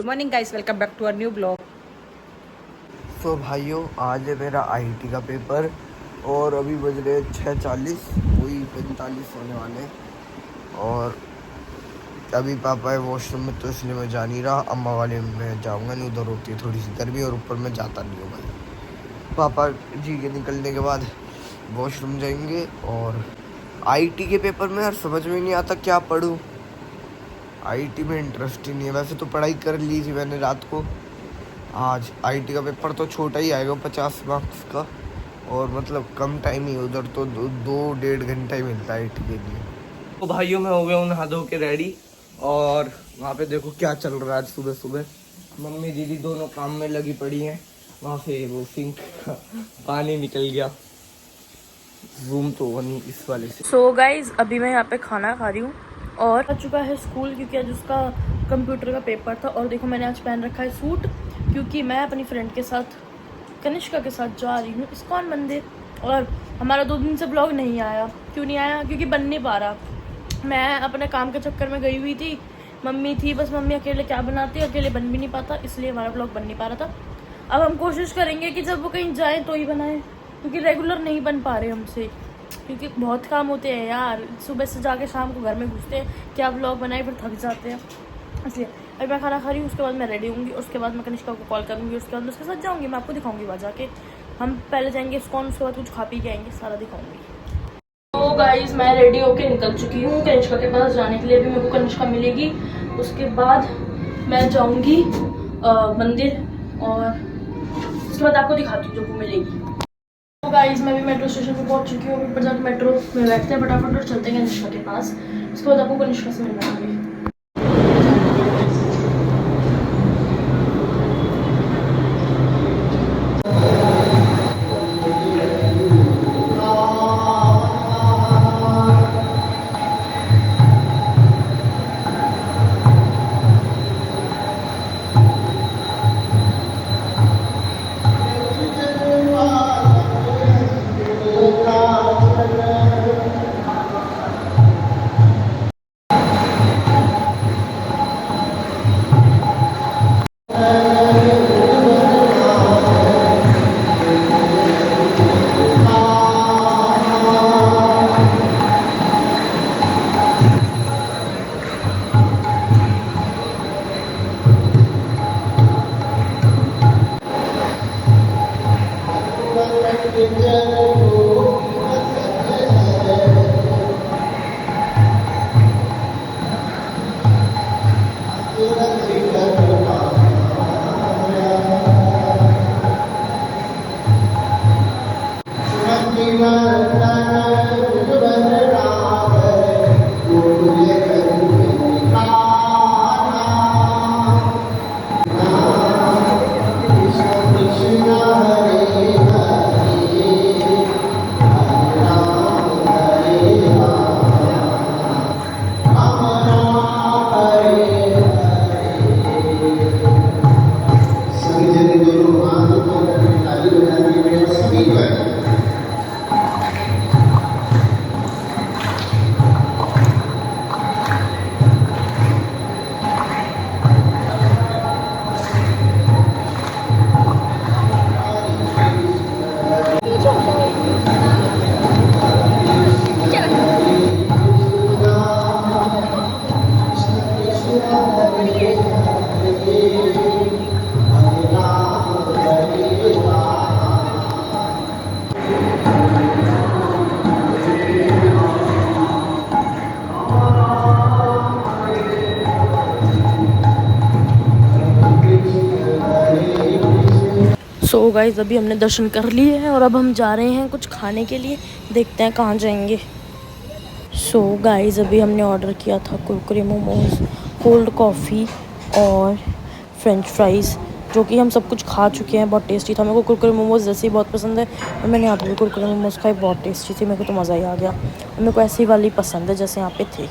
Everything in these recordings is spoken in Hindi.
Good morning guys, welcome back to our new blog. तो भाइयों आज है मेरा आईटी का पेपर और अभी बज रहे 6:40, वही 45 होने वाले। और अभी पापा है वॉशरूम में, तो इसलिए मैं जा नहीं रहा। अम्मा वाले में जाऊंगा, नहीं उधर होती है थोड़ी सी गर्मी और ऊपर मैं जाता नहीं हूँ भाई। पापा जी के निकलने के बाद वॉशरूम जाएंगे। और आईटी के पेपर में यार समझ में नहीं आता क्या पढूं। आईटी में इंटरेस्ट ही नहीं है। वैसे तो पढ़ाई कर ली थी मैंने रात को। आज आईटी का पेपर तो छोटा ही आएगा, 50 मार्क्स का, और मतलब कम टाइम ही। उधर तो 2-1.5 घंटा ही मिलता है आईटी के लिए। तो भाइयों मैं हो गया हूँ नहा धो के रेडी। और वहाँ पे देखो क्या चल रहा है आज सुबह सुबह। मम्मी दीदी दोनों काम में लगी पड़ी हैं। वहाँ से वो सिंक पानी निकल गया। रूम तो नहीं इस वाले से। सो गाइज अभी मैं यहाँ पे खाना खा रही हूँ और आ चुका है स्कूल, क्योंकि आज उसका कंप्यूटर का पेपर था। और देखो मैंने आज पहन रखा है सूट, क्योंकि मैं अपनी फ्रेंड के साथ कनिष्का के साथ जा रही हूँ इस्कॉन मंदिर। और हमारा 2 दिन से ब्लॉग नहीं आया। क्यों नहीं आया? क्योंकि बन नहीं पा रहा। मैं अपने काम के चक्कर में गई हुई थी, मम्मी थी, बस मम्मी अकेले क्या बनाती, अकेले बन भी नहीं पाता, इसलिए हमारा ब्लॉग बन नहीं पा रहा था। अब हम कोशिश करेंगे कि जब वो कहीं जाए तो ही बनाएं, क्योंकि रेगुलर नहीं बन पा रहे हमसे, क्योंकि बहुत काम होते हैं यार। सुबह से जाके शाम को घर में घुसते हैं, क्या ब्लॉग बनाए, फिर थक जाते हैं। इसलिए अभी मैं खाना खा रही हूँ, उसके बाद मैं रेडी होंगी, उसके बाद मैं कनिष्का को कॉल करूँगी, उसके बाद उसके साथ जाऊँगी। मैं आपको दिखाऊंगी वहाँ जाके। हम पहले जाएंगे इस्कॉन, उसके बाद कुछ खा पी के आएंगे, सारा दिखाऊंगी। तो गाइज मैं रेडी होके निकल चुकी हूँ कनिष्का के पास जाने के लिए। अभी मेरे को कनिष्का मिलेगी, उसके बाद मैं जाऊँगी मंदिर, और उसके बाद आपको दिखाती हूँ जब वो मिलेगी। तो गाइज मैं भी मेट्रो स्टेशन पे पहुंच चुकी हूँ। ऊपर जाकर मेट्रो में बैठते हैं फटाफट और चलते हैं कनिष्का के पास। उसके बाद आपको कनिष्का से मिलना है। सो गाइज अभी हमने दर्शन कर लिए हैं और अब हम जा रहे हैं कुछ खाने के लिए। देखते हैं कहाँ जाएंगे। सो गाइज अभी हमने ऑर्डर किया था कुरकुरे मोमोज, कोल्ड कॉफ़ी और फ्रेंच फ्राइज़, जो कि हम सब कुछ खा चुके हैं। बहुत टेस्टी था। मेरे को कुरकुरे मोमोज जैसे ही बहुत पसंद है, और मैंने यहाँ पे भी कुरकुरे मोमोज खाए, बहुत टेस्टी थी। मेरे को तो मज़ा ही आ गया। मेरे को ऐसी वाली पसंद है जैसे यहाँ पे थे।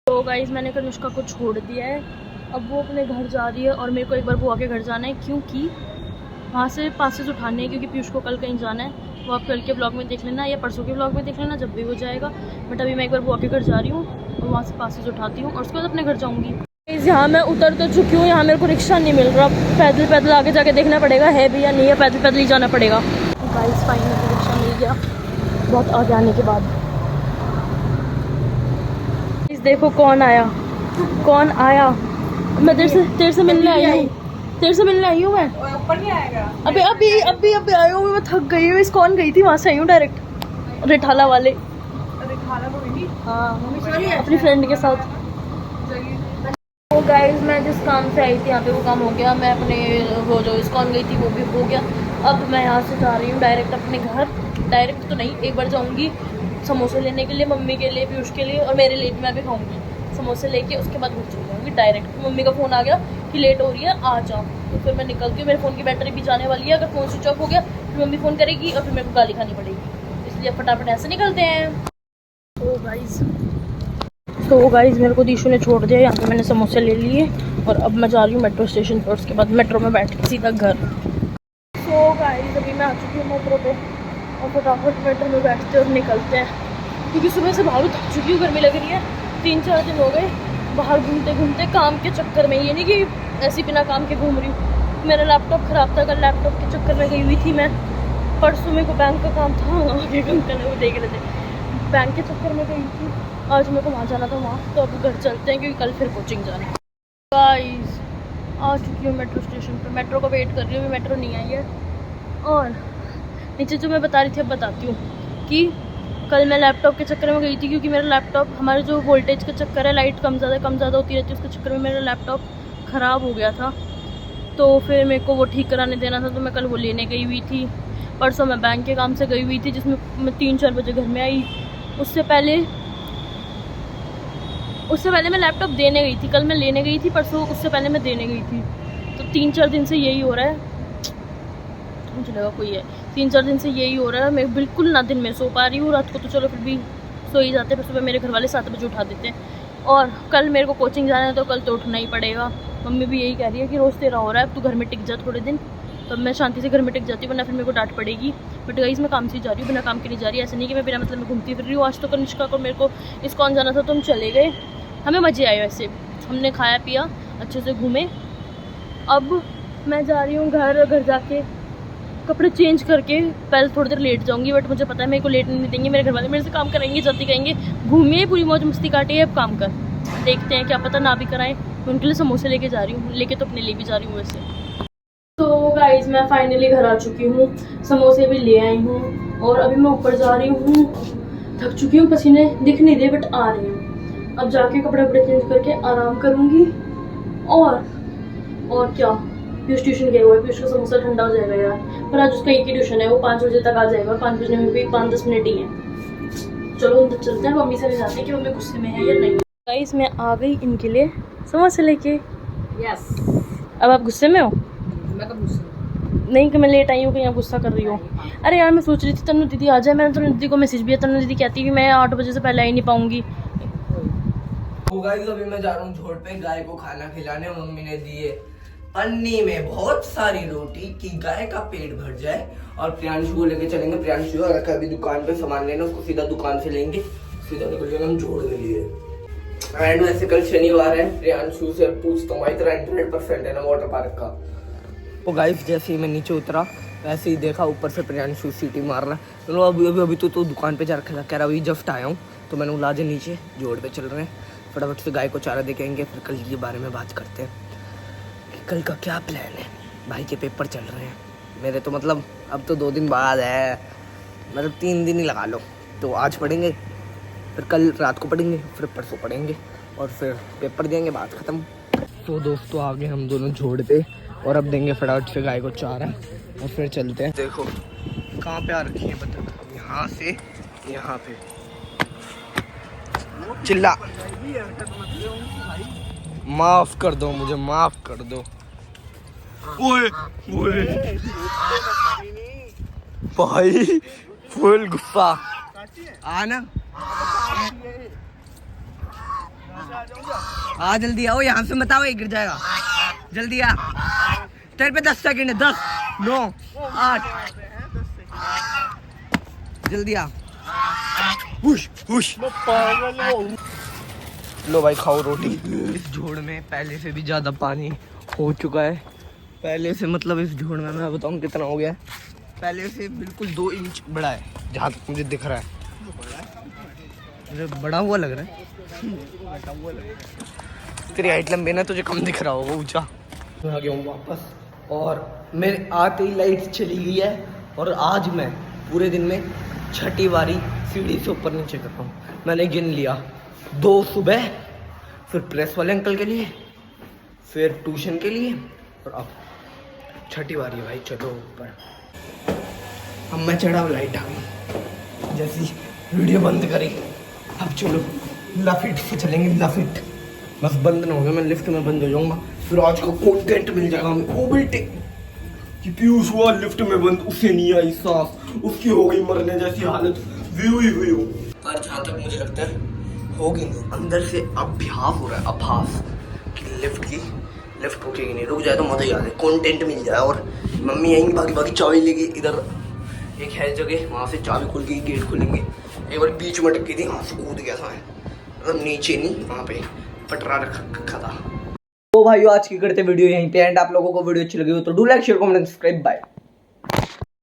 तो गाइज मैंने कनिष्का को छोड़ दिया है, अब वो अपने घर जा रही है और मेरे को एक बार बुआ के घर जाना है, क्योंकि वहाँ से पासेस उठाने हैं, क्योंकि पीयूष को कल कहीं जाना है। वो आप कल के ब्लॉग में देख लेना या परसों के ब्लॉग में देख लेना, जब भी हो जाएगा। बट अभी मैं एक बार बुआ के घर जा रही हूँ और वहाँ से पासेस उठाती हूँ और उसके बाद अपने घर जाऊँगी। यहाँ मैं उतर तो चुकी हूँ, यहाँ मेरे को रिक्शा नहीं मिल रहा, पैदल पैदल आगे जाके देखना पड़ेगा है भी या नहीं है, पैदल पैदल ही जाना पड़ेगा। गाइस फाइनली रिक्शा मिल गया बहुत आगे आने के बाद। इस देखो कौन आया, कौन आया। मैं तेरे से मिलने आई हूँ, तेरे से मिलने आई हूँ मैं। ऊपर नहीं आएगा अबे अभी आई हूँ मैं, थक गई हूँ। इस कौन गई थी, वहाँ से आई हूँ डायरेक्ट रिठाला वाले। हाँ अपनी फ्रेंड के साथ। तो गाइस मैं जिस काम से आई थी यहाँ पे वो काम हो गया। मैं अपने वो जो इस्कॉन गई थी वो भी हो गया। अब मैं यहाँ से जा रही हूँ डायरेक्ट अपने घर। डायरेक्ट तो नहीं, एक बार जाऊँगी समोसे लेने के लिए, मम्मी के लिए, पीयूष के लिए और मेरे लिए भी। मैं भी खाऊँगी समोसे लेके, उसके बाद घर चली जाऊँगी डायरेक्ट। मम्मी का फ़ोन आ गया कि लेट हो रही है आ जाओ, तो फिर मैं निकलती हूँ। मेरे फ़ोन की बैटरी भी जाने वाली है, अगर फ़ोन स्विच ऑफ हो गया फिर मम्मी फ़ोन करेगी और फिर मेरे को गाली खानी पड़ेगी, इसलिए फटाफट ऐसे निकलते हैं। तो गाइस मेरे को दीशु ने छोड़ दिया यहाँ पे, मैंने समोसे ले लिए और अब मैं जा रही हूँ मेट्रो स्टेशन पर। उसके बाद मेट्रो में बैठ के सीधा घर। तो गाइस अभी मैं आ चुकी हूँ मेट्रो पे और फटाफट मेट्रो में बैठते और निकलते हैं, क्योंकि सुबह से बाहर थक चुकी हूँ, गर्मी लग रही है। 3-4 दिन हो गए बाहर घूमते घूमते काम के चक्कर में। ये नहीं कि ऐसी बिना काम के घूम रही हूँ। मेरा लैपटॉप ख़राब था, कल लैपटॉप के चक्कर में गई हुई थी मैं। परसों मेरे को बैंक का काम था, आगे अंकल वो देख रहे थे, बैंक के चक्कर में गई थी। आज मेरे को वहाँ जाना था वहाँ, तो अब घर चलते हैं क्योंकि कल फिर कोचिंग जाना है। गाइस आ चुकी हूँ मेट्रो स्टेशन पर, मेट्रो का वेट कर रही हूँ, मेट्रो नहीं आई है। और नीचे जो मैं बता रही थी अब बताती हूँ कि कल मैं लैपटॉप के चक्कर में गई थी, क्योंकि मेरा लैपटॉप, हमारे जो वोल्टेज का चक्कर है, लाइट कम ज़्यादा होती रहती है, उसके चक्कर में मेरा लैपटॉप ख़राब हो गया था। तो फिर मेरे को वो ठीक कराने देना था, तो मैं कल वो लेने गई हुई थी। परसों मैं बैंक के काम से गई हुई थी, जिसमें मैं 3-4 बजे घर में आई। उससे पहले मैं लैपटॉप देने गई थी। कल मैं लेने गई थी, परसों उससे पहले मैं देने गई थी। तो 3-4 दिन से यही हो रहा है, मुझे लगा कोई है। 3-4 दिन से यही हो रहा है, मैं बिल्कुल ना दिन में सो पा रही हूँ। रात को तो चलो फिर भी सो ही जाते हैं, फिर सुबह मेरे घर वाले 7 बजे उठा देते हैं। और कल मेरे को कोचिंग जाना है, तो कल तो उठना ही पड़ेगा। मम्मी भी यही कह रही है कि रोज़ तेरा हो रहा है, अब तू घर में टिक जा थोड़े दिन। तब मैं शांति से घर में टिक जाती हूँ, वरना फिर मेरे को डांट पड़ेगी। बट गाइस मैं काम से जा रही हूँ, बिना काम के नहीं जा रही। ऐसे नहीं कि मैं बिना मतलब में घूमती फिर रही हूँ। आज तो कनिष्का को मेरे को इस्कॉन जाना था, तो हम चले गए, हमें मज़े आए। वैसे हमने खाया पिया, अच्छे से घूमे। अब मैं जा रही हूँ घर जाके कपड़े चेंज करके पहले थोड़ी देर लेट जाऊँगी। बट मुझे पता है मेरे को लेट नहीं देंगे मेरे घर वाले, मेरे से काम कराएंगे, जल्दी करेंगे, घूमिए पूरी मौज मस्ती काटिए, अब काम कर। देखते हैं, क्या पता ना भी कराएं। मैं उनके लिए समोसे लेके जा रही हूँ, लेके तो अपने लिए भी जा रही हूँ वैसे। तो गाइस मैं फाइनली घर आ चुकी हूँ, समोसे भी ले आई हूँ और अभी मैं ऊपर जा रही हूँ। थक चुकी हूँ, पसीने दिख नहीं रहे बट आ रहे हैं। अब जाके कपड़े चेंज करके आराम करूँगी। और क्या, पीयूष ट्यूशन गया हुआ है, पीयूष का समोसा ठंडा हो जाएगा यार। पर आज उसका एक ही ट्यूशन है, वो 5 बजे तक आ जाएगा। 5 बजने में भी 5-10 मिनट ही है। चलो अंदर चलते हैं, मम्मी से जाते हैं कि मम्मी गुस्से में है या नहीं। गाइस मैं आ गई इनके लिए समोसे लेके। यस। अब आप गुस्से में हो? मैं कब गुस्से नहीं कि मैं लेट आई हूँ कि यहाँ गुस्सा कर रही हूँ। अरे यार मैं सोच रही थी तनु दीदी आ जाए, मैंने तनु दीदी को मैसेज दिया, तनु दीदी कहती है कि मैं 8 बजे से पहले आ ही नहीं पाऊंगी। तो गाइस अभी मैं जा रहा हूँ झोड़ पे गाय को खाना खिलाने। मम्मी ने दिए पन्नी में बहुत सारी रोटी कि गाय का पेट भर जाए। और प्रियांशु को लेके चलेंगे, प्रियांशु रखा अभी दुकान पे सामान लेना, उसको सीधा दुकान से लेंगे, सीधा निकल जाएंगे हम झोड़ के लिए। एंड वैसे कल शनिवार है, प्रियांशु से पूछता हूँ इतना इंटरनेट परसेंट है ना वाटर पार्क का। तो गाइस जैसे ही मैं नीचे उतरा वैसे ही देखा ऊपर से प्रियांशु सीटी मार रहा है। तो अभी तो दुकान पे जा रखा कह रहा अभी जस्ट आया हूँ, तो मैंने बोला नीचे जोड़ पे चल रहे हैं, फटाफट से गाय को चारा देखेंगे, फिर कल के बारे में बात करते हैं कि कल का क्या प्लान है। भाई के पेपर चल रहे हैं मेरे, तो मतलब अब तो 2 दिन बाद है, मतलब 3 दिन ही लगा लो। तो आज पढ़ेंगे, फिर कल रात को पढ़ेंगे, फिर परसों पढ़ेंगे और फिर पेपर देंगे, बात ख़त्म। तो दोस्तों आगे हम दोनों झोड़ पे, और अब देंगे फटाफट से गाय को चारा और फिर चलते हैं। देखो कहाँ पे आ रखी है बतख, यहाँ से यहाँ पे। चिल्ला, माफ कर दो मुझे, माफ कर दो। ओए ओए भाई फुल गुस्सा आना, आ जल्दी आओ, यहाँ से मत आओ, गिर जाएगा, जल्दी आ। तेरे पे 10 सेकंड है, 10 9 8, जल्दी आ। हुश हुश। लो भाई खाओ रोटी। इस झोड़ में पहले से भी ज़्यादा पानी हो चुका है। पहले से मतलब इस झोड़ में मैं बताऊँ कितना हो गया है। पहले से बिल्कुल 2 इंच बड़ा है जहाँ तक मुझे दिख रहा है। मुझे बड़ा हुआ लग रहा है। तेरी हाइट लंबी ना, तुझे कम दिख रहा होगा ऊंचा। मैं आ गया हूँ वापस और मेरे आते ही लाइट चली गई है। और आज मैं पूरे दिन में 6ठी बारी सीढ़ी से ऊपर नीचे कर रहा हूँ। मैंने गिन लिया 2 सुबह, फिर प्रेस वाले अंकल के लिए, फिर ट्यूशन के लिए, और अब 6ठी बारी है भाई। चलो ऊपर। अब मैं चढ़ा, लाइट आ गई जैसी वीडियो बंद करी। अब चलो लाफिट से चलेंगे। लाफिट बस बंद ना हो गया, मैं लिफ्ट में बंद हो जाऊंगा, फिर आज का कंटेंट मिल जाएगा हमें। ओ बेटे कि पीयूष हुआ लिफ्ट में बंद, उसे नहीं आई सांस, उसकी हो गई मरने जैसी हालत। व्यू ही हुई हो। पर जहाँ तक मुझे लगता है होगी नहीं, अंदर से अभ्यास हो रहा है, आभास कि लिफ्ट रुकेगी नहीं। रुक जाए तो मजा ही आ जाए, कंटेंट मिल जाए। और मम्मी आएंगी भागी भागी चाबी लेगी। इधर एक है जगह, वहाँ से चाबी खुल गई, गेट खुलेंगे। एक बार बीच में अटक गई थी, वहाँ से कूद गया था मैं, मतलब नीचे नहीं, वहाँ पे पटरा रखा था। तो भाइयों आज की करते वीडियो यहीं पे एंड। आप लोगों को वीडियो अच्छी लगी हो तो do like share comment subscribe. Bye.